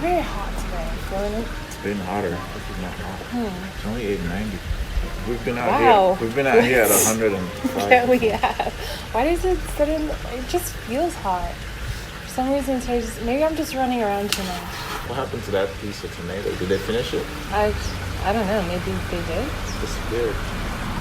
very hot today, wasn't it? It's been hotter. This is not hot. It's only 890. We've been out Wow. here. We've been out here at 105. Yeah, we have. Why does it suddenly? It just feels hot. For some reason, maybe I'm just running around too much. What happened to that piece of tomato? Did they finish it? I don't know. Maybe they did. It's disappeared.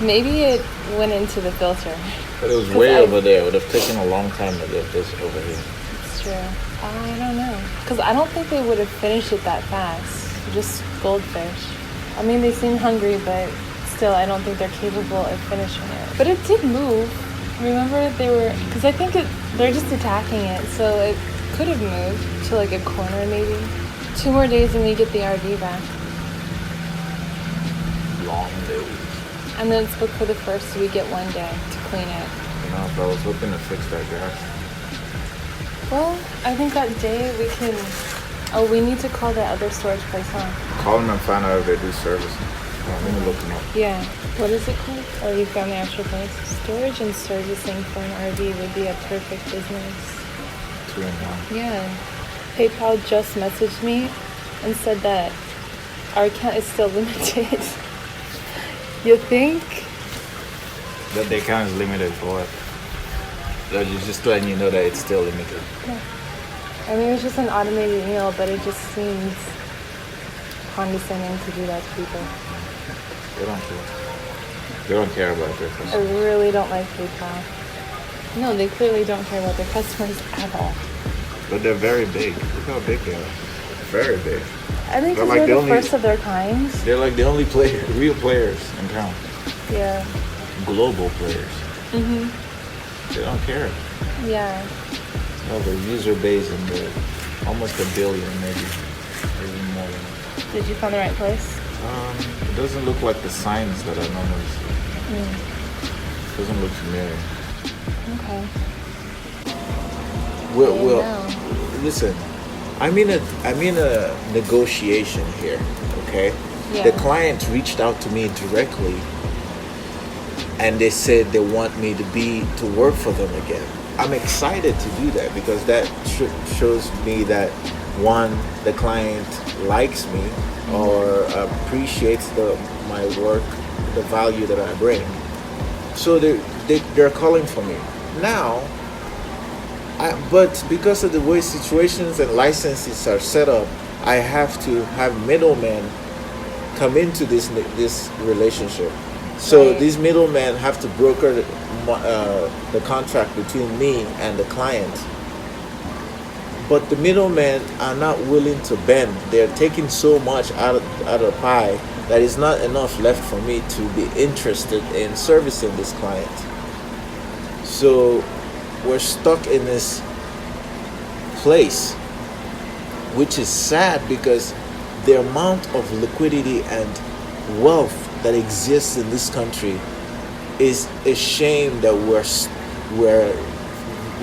Maybe it went into the filter. But it was way over there. It would have taken a long time to get this over here. It's true. I don't know. Because I don't think they would have finished it that fast. Just goldfish. I mean, they seem hungry, but still, I don't think they're capable of finishing it. But it did move. Remember, because I think they're just attacking it, so it could have moved to like a corner maybe. 2 more days and we get the RV back. Long days. And then it's booked for the 1st, so we get 1 day to clean it. You know, if I was hoping to fix that gas. Well, I think that day we need to call that other storage place, huh? Call them and find out if they do servicing. I'm going to look them up. Yeah. What is it called? Oh, you found the actual place? Storage and servicing for an RV would be a perfect business. 2 in 1. Yeah. PayPal just messaged me and said that our account is still limited. You think? That the account is limited for what? They're just letting you know that it's still limited. Yeah. I mean, it's just an automated email, but it just seems condescending to do that to people. They don't care. They don't care about their I customers. really don't like PayPal. No, they clearly don't care about their customers at all. But they're very big. Look how big they are. Very big. I think They're because like they're the the first of their kind. They're like the only real players in town. Yeah. Global players. Mhm. They don't care. Yeah. No, their user base in the almost 1 billion, maybe more than that. Did you find the right place? It doesn't look like the signs that I normally see. It doesn't look familiar. Okay. Well, listen. I'm in a negotiation here. Okay. Yeah. The client reached out to me directly, and they said they want me to work for them again. I'm excited to do that because that shows me that one, the client likes me or appreciates my work, the value that I bring. So they're calling for me now. But because of the way situations and licenses are set up, I have to have middlemen come into this relationship. So these middlemen have to broker the contract between me and the client. But the middlemen are not willing to bend. They're taking so much out of the pie that is not enough left for me to be interested in servicing this client. So we're stuck in this place, which is sad because the amount of liquidity and wealth that exists in this country is a shame that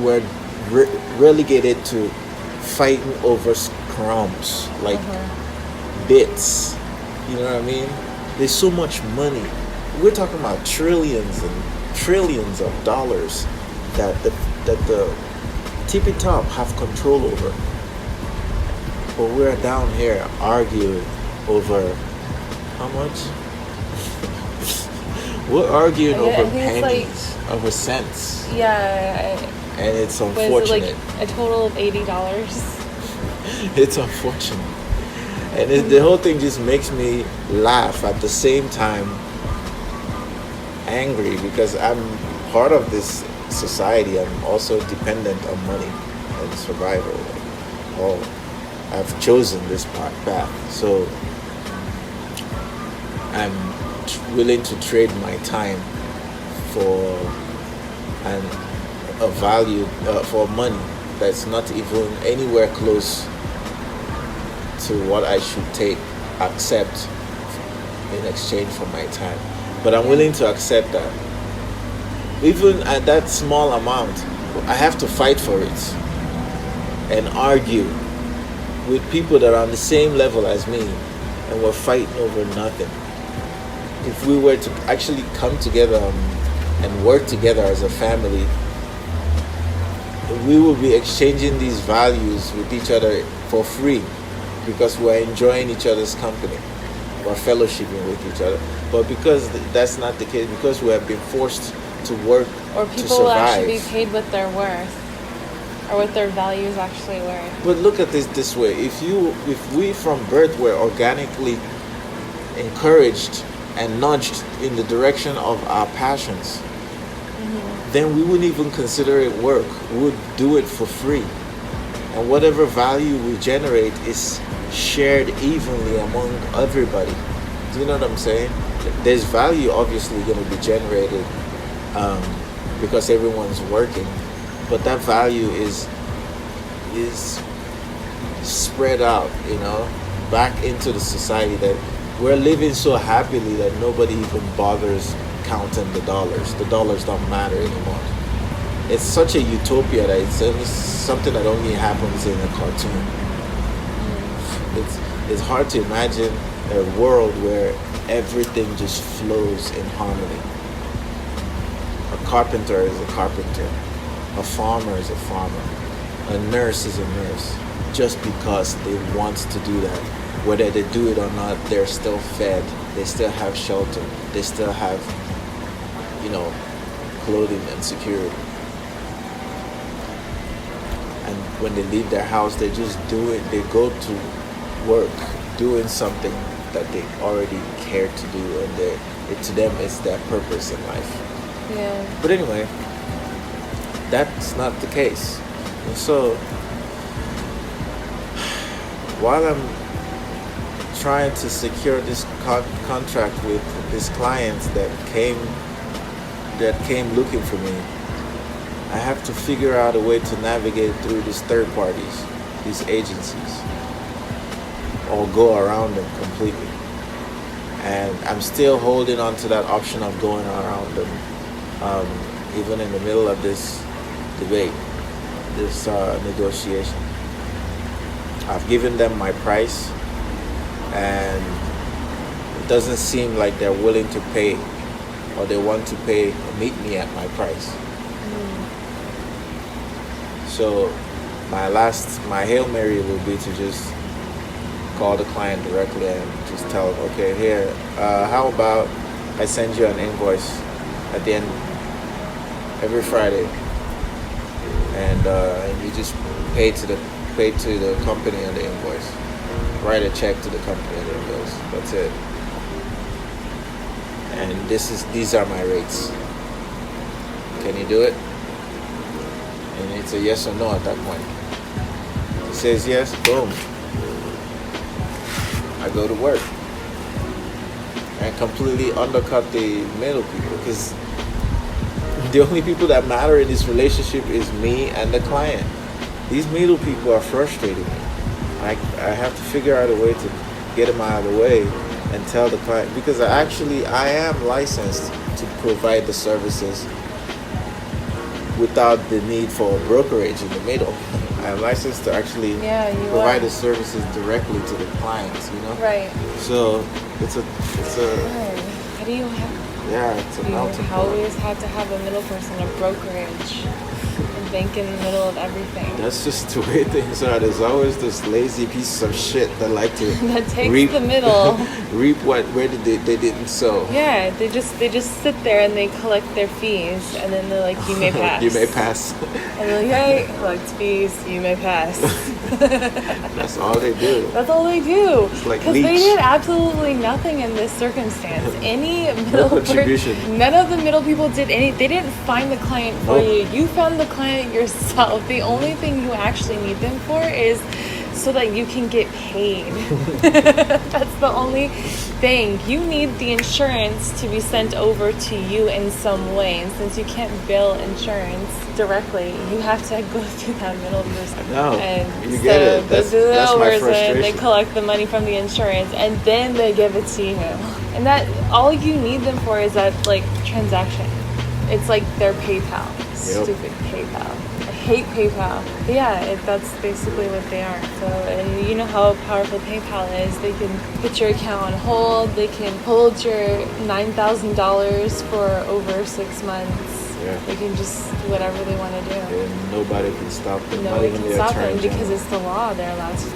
we're relegated to fighting over crumbs, like bits. You know what I mean? There's so much money. We're talking about trillions and trillions of dollars that the tippy top have control over. But we're down here arguing over how much? We're arguing over pennies, over cents. Yeah. And it's unfortunate. Was it like a total of $80? It's unfortunate. And the whole thing just makes me laugh at the same time angry because I'm part of this society. I'm also dependent on money and survival. I've chosen this path. So I'm willing to trade my time for a value for money that's not even anywhere close to what I should accept in exchange for my time. But I'm willing to accept that. Even at that small amount, I have to fight for it and argue with people that are on the same level as me, and we're fighting over nothing. If we were to actually come together and work together as a family, we will be exchanging these values with each other for free. because we're enjoying each other's company, we're fellowshipping with each other. But because that's not the case, because we have been forced to work Or to people will actually survive. be paid what they're worth, or what their value is actually worth. But look at this way: if we from birth were organically encouraged and nudged in the direction of our passions, then we wouldn't even consider it work. We would do it for free. And whatever value we generate is shared evenly among everybody. Do you know what I'm saying? There's value obviously going to be generated because everyone's working, but that value is spread out, back into the society, that we're living so happily that nobody even bothers counting the dollars. The dollars don't matter anymore. It's such a utopia that it's only something that only happens in a cartoon. It's hard to imagine a world where everything just flows in harmony. A carpenter is a carpenter. A farmer is a farmer. A nurse is a nurse. Just because they want to do that. Whether they do it or not, they're still fed. They still have shelter. They still have, clothing and security. And when they leave their house, they just do it. They go to work doing something that they already care to do, and to them it's their purpose in life. Yeah. But anyway, that's not the case. And so, while I'm trying to secure this contract with this client that came looking for me, I have to figure out a way to navigate through these third parties, these agencies, or go around them completely. And I'm still holding on to that option of going around them, even in the middle of this debate, this negotiation. I've given them my price, and it doesn't seem like they're willing to pay, or they want to pay or meet me at my price. So my Hail Mary will be to just call the client directly and just tell them, okay, here, how about I send you an invoice at the end every Friday, and you just pay to the company on the invoice. Write a check to the company on the invoice. That's it. And these are my rates. Can you do it? And it's a yes or no at that point. He says yes, boom. I go to work and completely undercut the middle people, because the only people that matter in this relationship is me and the client. These middle people are frustrating me. I have to figure out a way to get them out of the way and tell the client, because I am licensed to provide the services without the need for a brokerage in the middle. I'm licensed to actually provide the services directly to the clients, Right. So it's a How do you have? it's a melting You pot. always have to have a middle person, a brokerage, a bank in the middle of everything. That's just the way things are. There's always those lazy pieces of shit that like to That takes reap the middle. reap where they didn't sow. Yeah, they just sit there and they collect their fees, and then they're like, you may pass. You may pass. And they're like, hey, collect fees, you may pass. That's all they do. That's all they do. It's like Because they leech. did absolutely nothing in this circumstance. Any middle contribution. none of the middle people did any. They didn't find the client for Nope. you. You found the client yourself. The only thing you actually need them for is so that you can get paid. That's the only thing. You need the insurance to be sent over to you in some way. And since you can't bill insurance directly, you have to go through that middle person. No, And you so get it. they That's do the my person, frustration. they collect the money from the insurance, and then they give it to you. And that all you need them for is that transaction. It's like their PayPal. Stupid PayPal. I hate PayPal. But yeah, that's basically what they are. So, and you know how powerful PayPal is. They can put your account on hold. They can hold your $9,000 for over 6 months. Yeah. They can just do whatever they want to do. And nobody can stop them. Not Nobody even can the stop them attorney because general. it's the law. They're allowed to.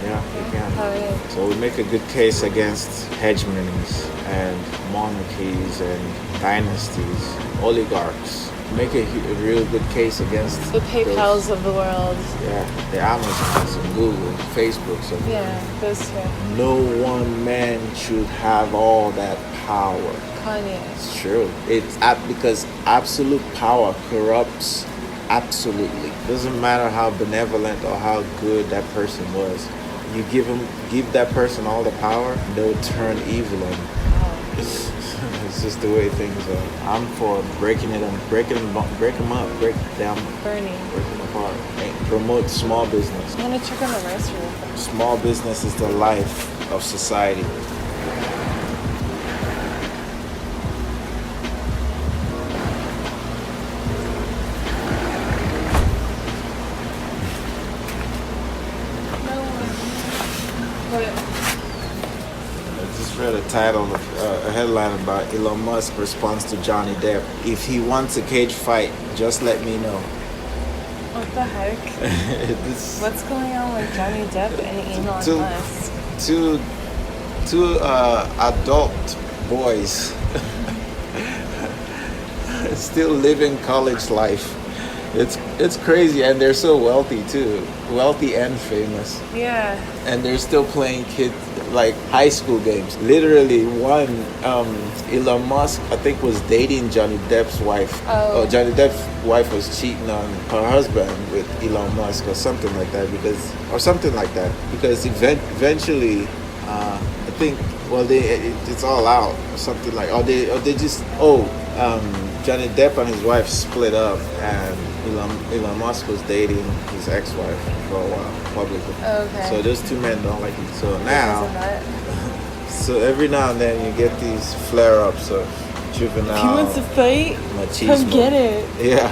Yeah, you can. Oh, yeah. So we make a good case against hegemonies and monarchies and dynasties, oligarchs. Make a real good case against The PayPals those, of the world. yeah, the Amazons and Google, Facebooks. And Yeah, those two. no one man should have all that power. Kanye. It's true. Because absolute power corrupts absolutely. Doesn't matter how benevolent or how good that person was. You give that person all the power, they'll turn evil on you. It's just the way things are. I'm for breaking them up, break them down, Bernie. break them apart. And promote small business. I'm gonna check on the rice real quick. Small business is the life of society. But I just read a title, a headline about Elon Musk response to Johnny Depp. If he wants a cage fight, just let me know. what the heck? This, What's going on with Johnny Depp and Elon Two- Musk? two adult boys still living college life. It's crazy, and they're so wealthy too, wealthy and famous, Yeah. and they're still playing kid like high school games. Literally, one Elon Musk I think was dating Johnny Depp's wife. Oh. Johnny Depp's wife was cheating on her husband with Elon Musk or something like that because eventually I think it's all out or something like Johnny Depp and his wife split up, and Elon Musk was dating his ex-wife for a while publicly. Okay. So those two men don't like each other. So Because of now, that. so every now and then you get these flare-ups of juvenile If he wants to fight, machismo. come get it. Yeah,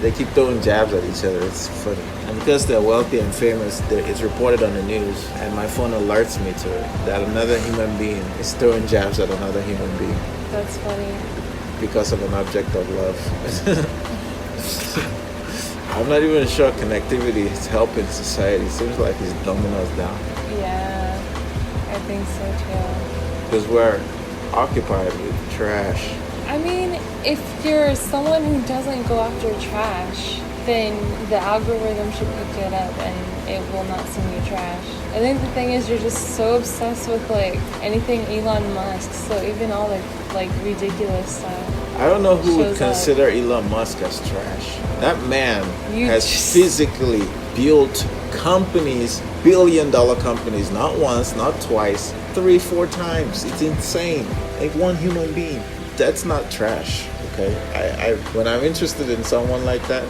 they keep throwing jabs at each other. It's funny. And because they're wealthy and famous, it's reported on the news, and my phone alerts me to it that another human being is throwing jabs at another human being That's funny. because of an object of love. I'm not even sure connectivity is helping society. It seems like it's dumbing us down Yeah, I think so too. because we're occupied with trash. I mean, if you're someone who doesn't go after trash, then the algorithm should pick it up and it will not send you trash. I think the thing is you're just so obsessed with like anything Elon Musk, so even all like ridiculous stuff. I don't know who would Shows up. consider Elon Musk as trash. That man You has just- physically built companies, billion-dollar companies, not once, not twice, 3-4 times. It's insane. Like one human being. That's not trash. Okay, I when I'm interested in someone like that,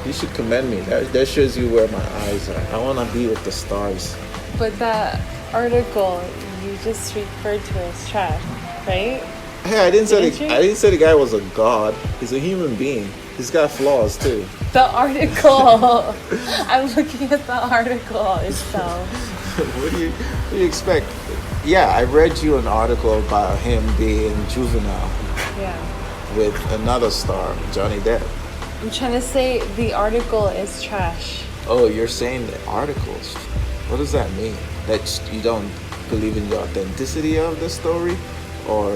you should commend me. That shows you where my eyes are. I want to be with the stars. But that article you just referred to as trash, right? Hey, I didn't Didn't you? say the guy was a god. He's a human being. He's got flaws too. The article. I'm looking at the article itself. What do you expect? Yeah, I read you an article about him being juvenile Yeah. with another star, Johnny Depp. I'm trying to say the article is trash. Oh, you're saying the articles. What does that mean? That you don't believe in the authenticity of the story? Or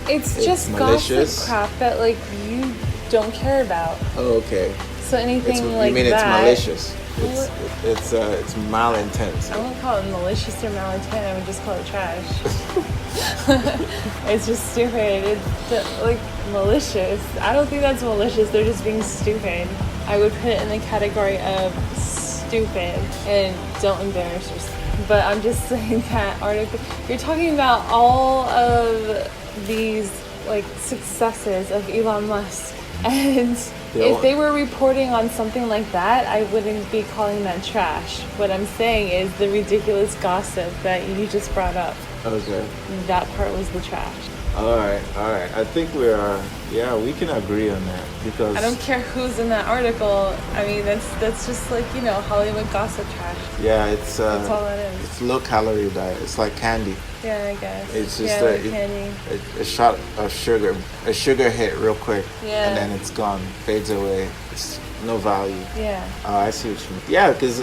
It's It's just malicious? gossip crap that like you don't care about. oh, okay. So anything You like mean that. it's malicious? Well, It's malintent. I won't call it malicious or malintent. I would just call it trash. It's just stupid. It's like malicious. I don't think that's malicious. They're just being stupid. I would put it in the category of stupid and don't embarrass yourself. But I'm just saying that article. You're talking about all of these like successes of Elon Musk, and Yeah. if they were reporting on something like that, I wouldn't be calling that trash. What I'm saying is the ridiculous gossip that you just brought up. Okay. That part was the trash. All right. I think we we can agree on that because I don't care who's in that article. I mean, that's just like, you know, Hollywood gossip trash. yeah, it's That's all that is. it's low calorie diet. It's like candy. Yeah, I guess. It's just yeah, like candy. a shot of sugar, a sugar hit real quick, Yeah. and then it's gone, fades away. no value. Yeah. Oh, I see what you mean. Yeah, because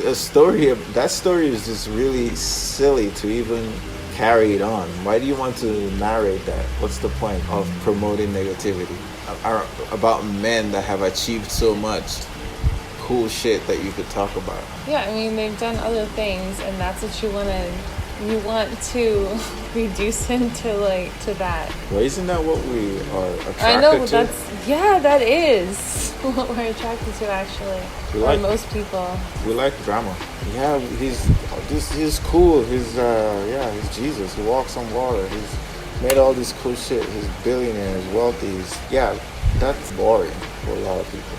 that story is just really silly to even carry it on. Why do you want to narrate that? What's the point of promoting negativity about men that have achieved so much cool shit that you could talk about? Yeah, I mean, they've done other things, and that's what you want to reduce him to that. Well, isn't that what we are attracted I know, to? that is what we're attracted to, actually. Most people. We like drama. Yeah, he's cool. He's Jesus. He walks on water. He's made all this cool shit. He's billionaire. He's wealthy. That's boring for a lot of people.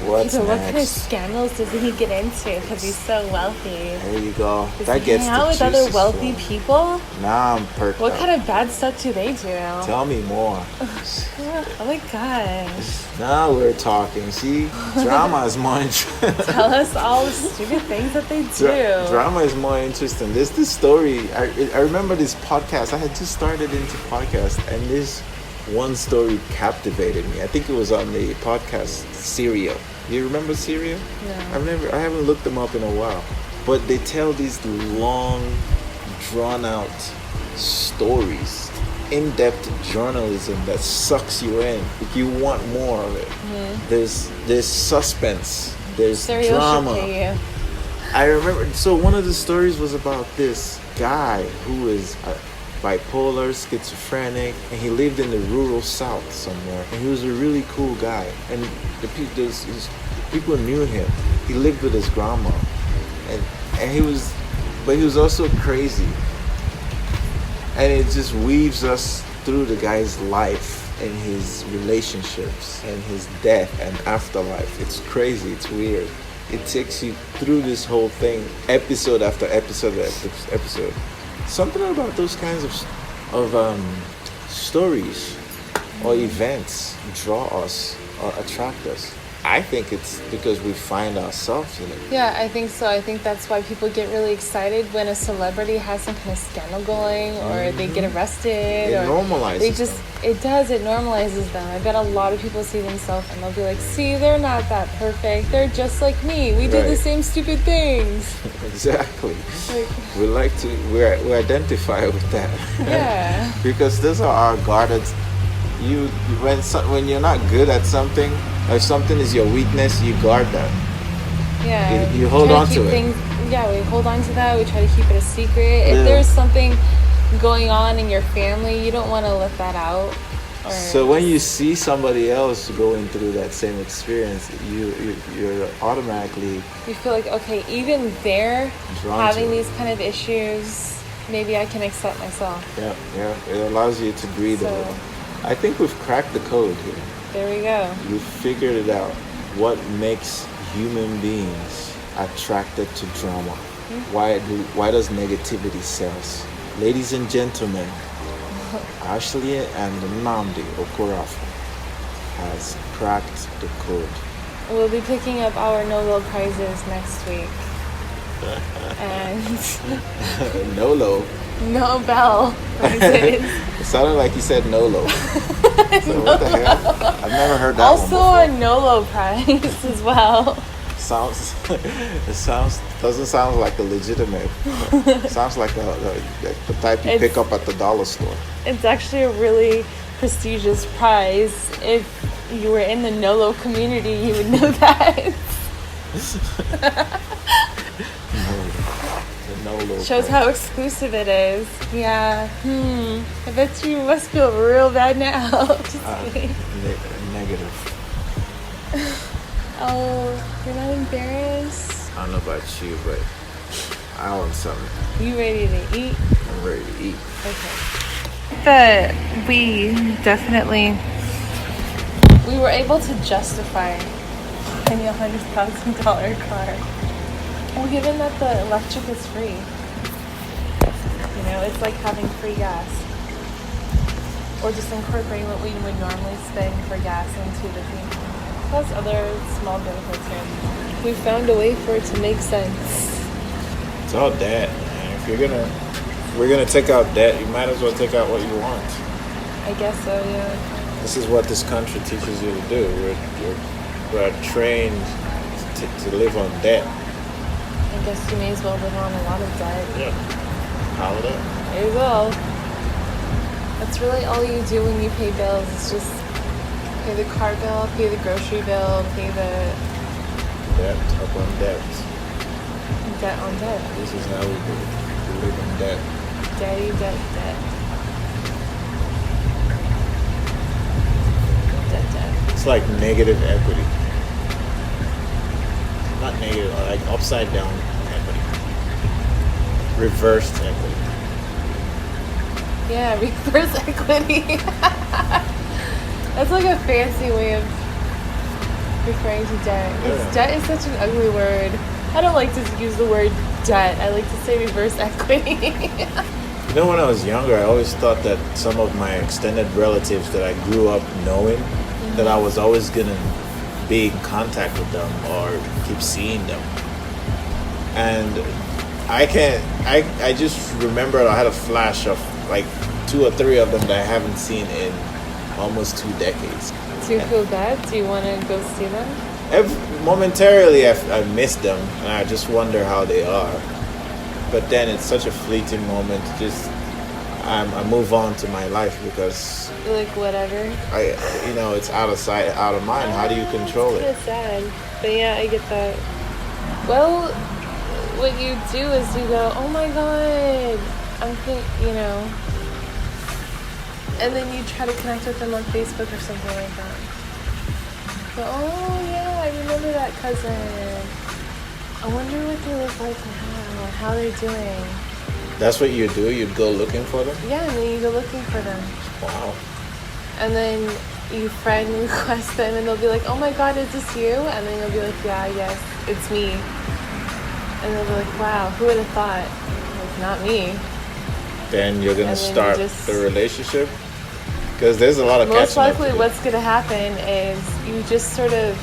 What's What next? kind of scandals does he get into? Because he's so wealthy. There you go. Does That he gets hang out with other wealthy people? Now I'm perked What up. kind of bad stuff do they do? Tell me more. Oh my gosh. Now we're talking. See, drama is more interesting. Tell us all the stupid things that they do. Drama is more interesting. There's this story. I remember this podcast. I had just started into podcast, and this one story captivated me. I think it was on the podcast Serial. Do you remember Serial? No. I haven't looked them up in a while. But they tell these long, drawn out stories, in-depth journalism that sucks you in. If you want more of it. Mm-hmm. There's suspense. There's Serial drama. should pay you. I remember. So one of the stories was about this guy who is bipolar, schizophrenic, and he lived in the rural South somewhere. And he was a really cool guy. And people knew him. He lived with his grandma, and he was also crazy. And it just weaves us through the guy's life and his relationships and his death and afterlife. It's crazy. It's weird. It takes you through this whole thing, episode after episode after episode. Something about those kinds of stories or events draw us or attract us. I think it's because we find ourselves in it. Yeah, I think so. I think that's why people get really excited when a celebrity has some kind of scandal going, or they get arrested. It normalizes It normalizes them. I bet a lot of people see themselves and they'll be like, see, they're not that perfect. They're just like me. We do the same stupid things. Exactly. We identify with that. Yeah. Because those are our guarded. When you're not good at something, if something is your weakness, you guard that. Yeah. You hold on to it. We hold on to that. We try to keep it a secret. If there's something going on in your family, you don't want to let that out. So when you see somebody else going through that same experience, you're automatically... You feel like, okay, even they're having these kind of issues, maybe I can accept myself. Yeah. It allows you to breathe a little. I think we've cracked the code here. There we go. We figured it out. What makes human beings attracted to drama? Mm-hmm. Why does negativity sell us? Ladies and gentlemen, Ashley and Nnamdi Okorafor has cracked the code. We'll be picking up our Nobel Prizes next week. And Nolo. Nobel Prizes. It sounded like you said Nolo. So what the hell? I've never heard that also one before. a Nolo Prize as well. Doesn't sound like a legitimate. Sounds like the type you pick up at the dollar store. It's actually a really prestigious prize. If you were in the Nolo community, you would know that. Shows how exclusive it is. Yeah. I bet you must feel real bad now. Just kidding. Negative. Oh, you're not embarrassed? I don't know about you, but I want something. You ready to eat? I'm ready to eat. Okay. But we were able to justify buying a $100,000 car. Well, given that the electric is free, it's like having free gas. Or just incorporating what we would normally spend for gas into the vehicle. Plus other small benefits here. We found a way for it to make sense. It's all debt, man. If we're gonna take out debt, you might as well take out what you want. I guess so, yeah. This is what this country teaches you to do. we're trained to live on debt. I guess you may as well live on a lot of debt. Yeah. How that? There you go. That's really all you do when you pay bills. It's just pay the car bill, pay the grocery bill, pay the Debt upon debt. debt on debt. This is how we do it. We live in debt. Daddy, debt, debt. Debt, debt. It's like negative equity. Not negative, like upside down equity. Reversed equity. Yeah, reverse equity. That's like a fancy way of referring to debt. 'Cause Yeah. debt is such an ugly word. I don't like to use the word debt. I like to say reverse equity. You know, when I was younger, I always thought that some of my extended relatives that I grew up knowing, that I was always gonna be in contact with them or keep seeing them. And I just remembered I had a flash of like 2 or 3 of them that I haven't seen in almost 2 decades. Do you feel bad? Do you want to go see them? Momentarily, I miss them, and I just wonder how they are. But then it's such a fleeting moment. Just I move on to my life because You're like, whatever. it's out of sight, out of mind. How do you control It's it? kind of sad. But yeah, I get that. Well, what you do is you go, oh my god, and then you try to connect with them on Facebook or something like that. Go, oh yeah, I remember that cousin. I wonder what they look like now, how they're doing. That's what you do. You'd go looking for them. Yeah, and then you go looking for them. Wow. And then you friend request them and they'll be like, oh my god, is this you? And then you'll be like, yeah, yes, it's me. And they'll be like, wow, who would have thought? Like, not me. Then you're gonna And then start you just- the relationship because there's a lot of Most catching up likely to do. what's going to happen is you just sort of,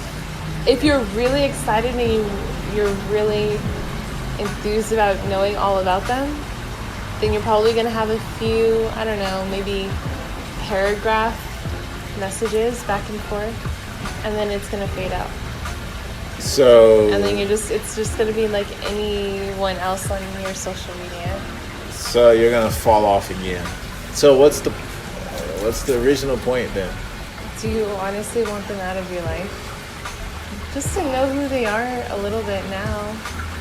if you're really excited and you're really enthused about knowing all about them, then you're probably going to have a few, I don't know, maybe paragraph messages back and forth, and then it's going to fade out. So And then it's just going to be like anyone else on your social media. So you're gonna fall off again. So what's the original point then? Do you honestly want them out of your life? Just to know who they are a little bit now.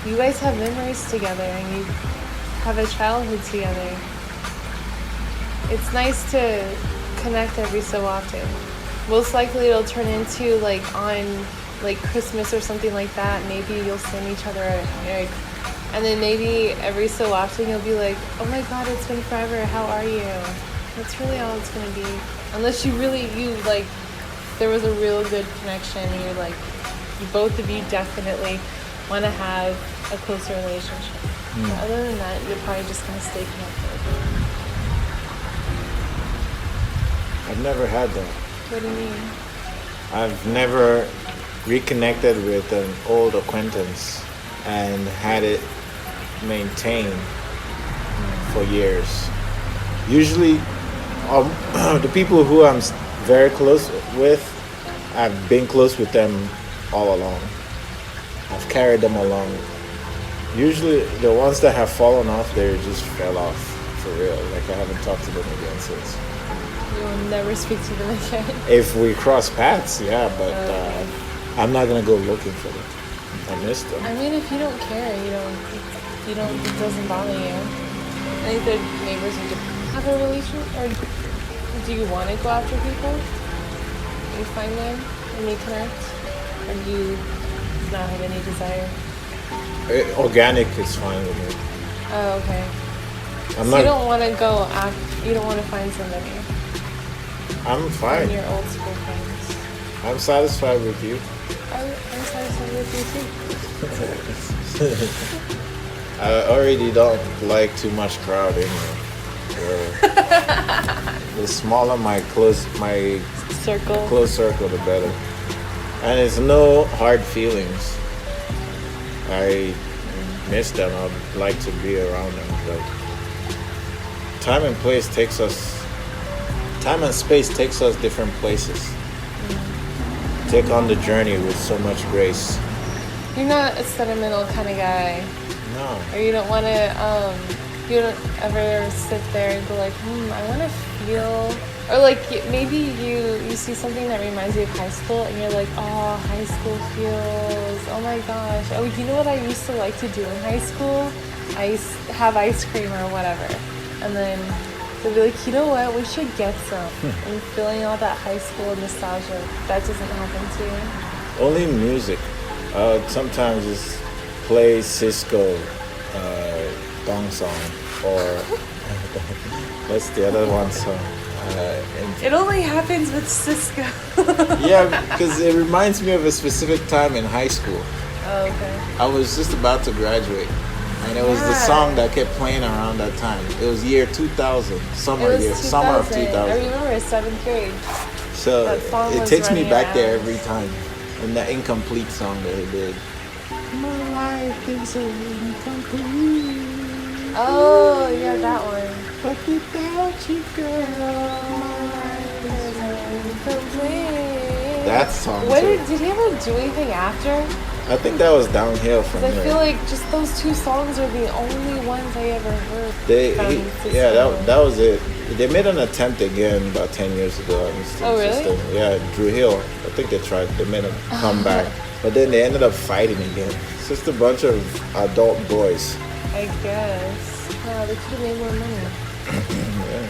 You guys have memories together and you have a childhood together. It's nice to connect every so often. Most likely it'll turn into like on like Christmas or something like that. Maybe you'll send each other a egg. And then maybe every so often you'll be like, oh my god, it's been forever, how are you? That's really all it's gonna be. Unless you like, there was a real good connection and you're like, both of you definitely want to have a closer relationship. But other than that, you're probably just gonna stay connected. I've never had that. What do you mean? I've never reconnected with an old acquaintance and had it maintained for years. Usually, the people who I'm very close with, I've been close with them all along. I've carried them along. Usually, the ones that have fallen off, they just fell off for real. Like I haven't talked to them again since. You will never speak to them again. If we cross paths, yeah, but I'm not gonna go looking for them. I miss them. I mean, if you don't care, it doesn't bother you. I think the neighbors are different. Have a relationship, or do you want to go after people? You find them and you connect, or do you not have any desire? Organic is fine with me. Oh, okay. I'm So not. you don't want to go you don't want to find somebody I'm from fine. your old school friends. I'm satisfied with you. I'm satisfied with you too. I already don't like too much crowd anyway. The smaller my close Circle. circle, the better. And it's no hard feelings. I miss them. I'd like to be around them, but time and space takes us different places. take on the journey with so much grace. You're not a sentimental kind of guy, No. or you don't want to. You don't ever sit there and go like, I want to feel, or like maybe you see something that reminds you of high school, and you're like, oh, high school feels. Oh my gosh. Oh, you know what I used to like to do in high school? I used to have ice cream or whatever, and then they'll be like, you know what? We should get some. And feeling all that high school nostalgia. That doesn't happen to you. Only music. Sometimes just play Cisco Dong Song or what's the other one song? It only happens with Cisco. Yeah, because it reminds me of a specific time in high school. Oh, okay. I was just about to graduate, and it was the song that kept playing around that time. It was year 2000, summer of 2000. I remember 7th grade. So That song it was takes me running back there around. every time. And that incomplete song that he did. My life is incomplete. Oh, yeah, that one. But without you, girl, my life is Complete. That song. What too. did he ever do anything after? I think that was downhill from Because I there. feel like just those 2 songs are the only ones I ever heard. from Yeah, Cisco. that was it. They made an attempt again about 10 years ago. On the Oh, really? system. Yeah, Drew Hill. I think they tried. They made him come back, but then they ended up fighting again. It's just a bunch of adult boys. I guess. Wow, they could have made more money. Yeah,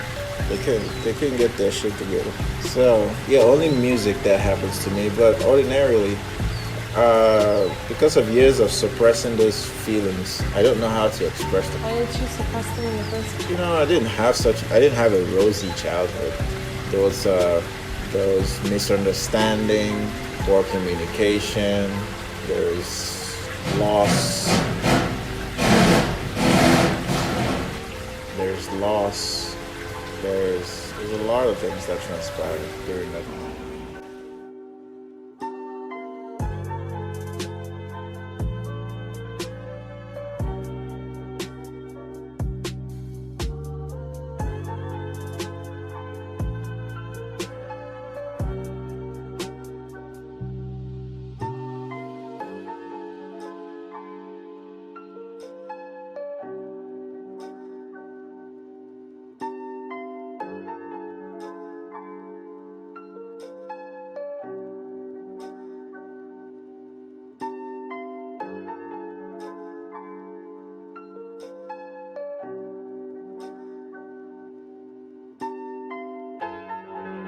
they couldn't get their shit together. So yeah, only music that happens to me. But ordinarily, because of years of suppressing those feelings, I don't know how to express them. Why did you suppress them in the first place? You know, I didn't have a rosy childhood. There was misunderstanding, poor communication, there's loss, there's a lot of things that transpired during that time.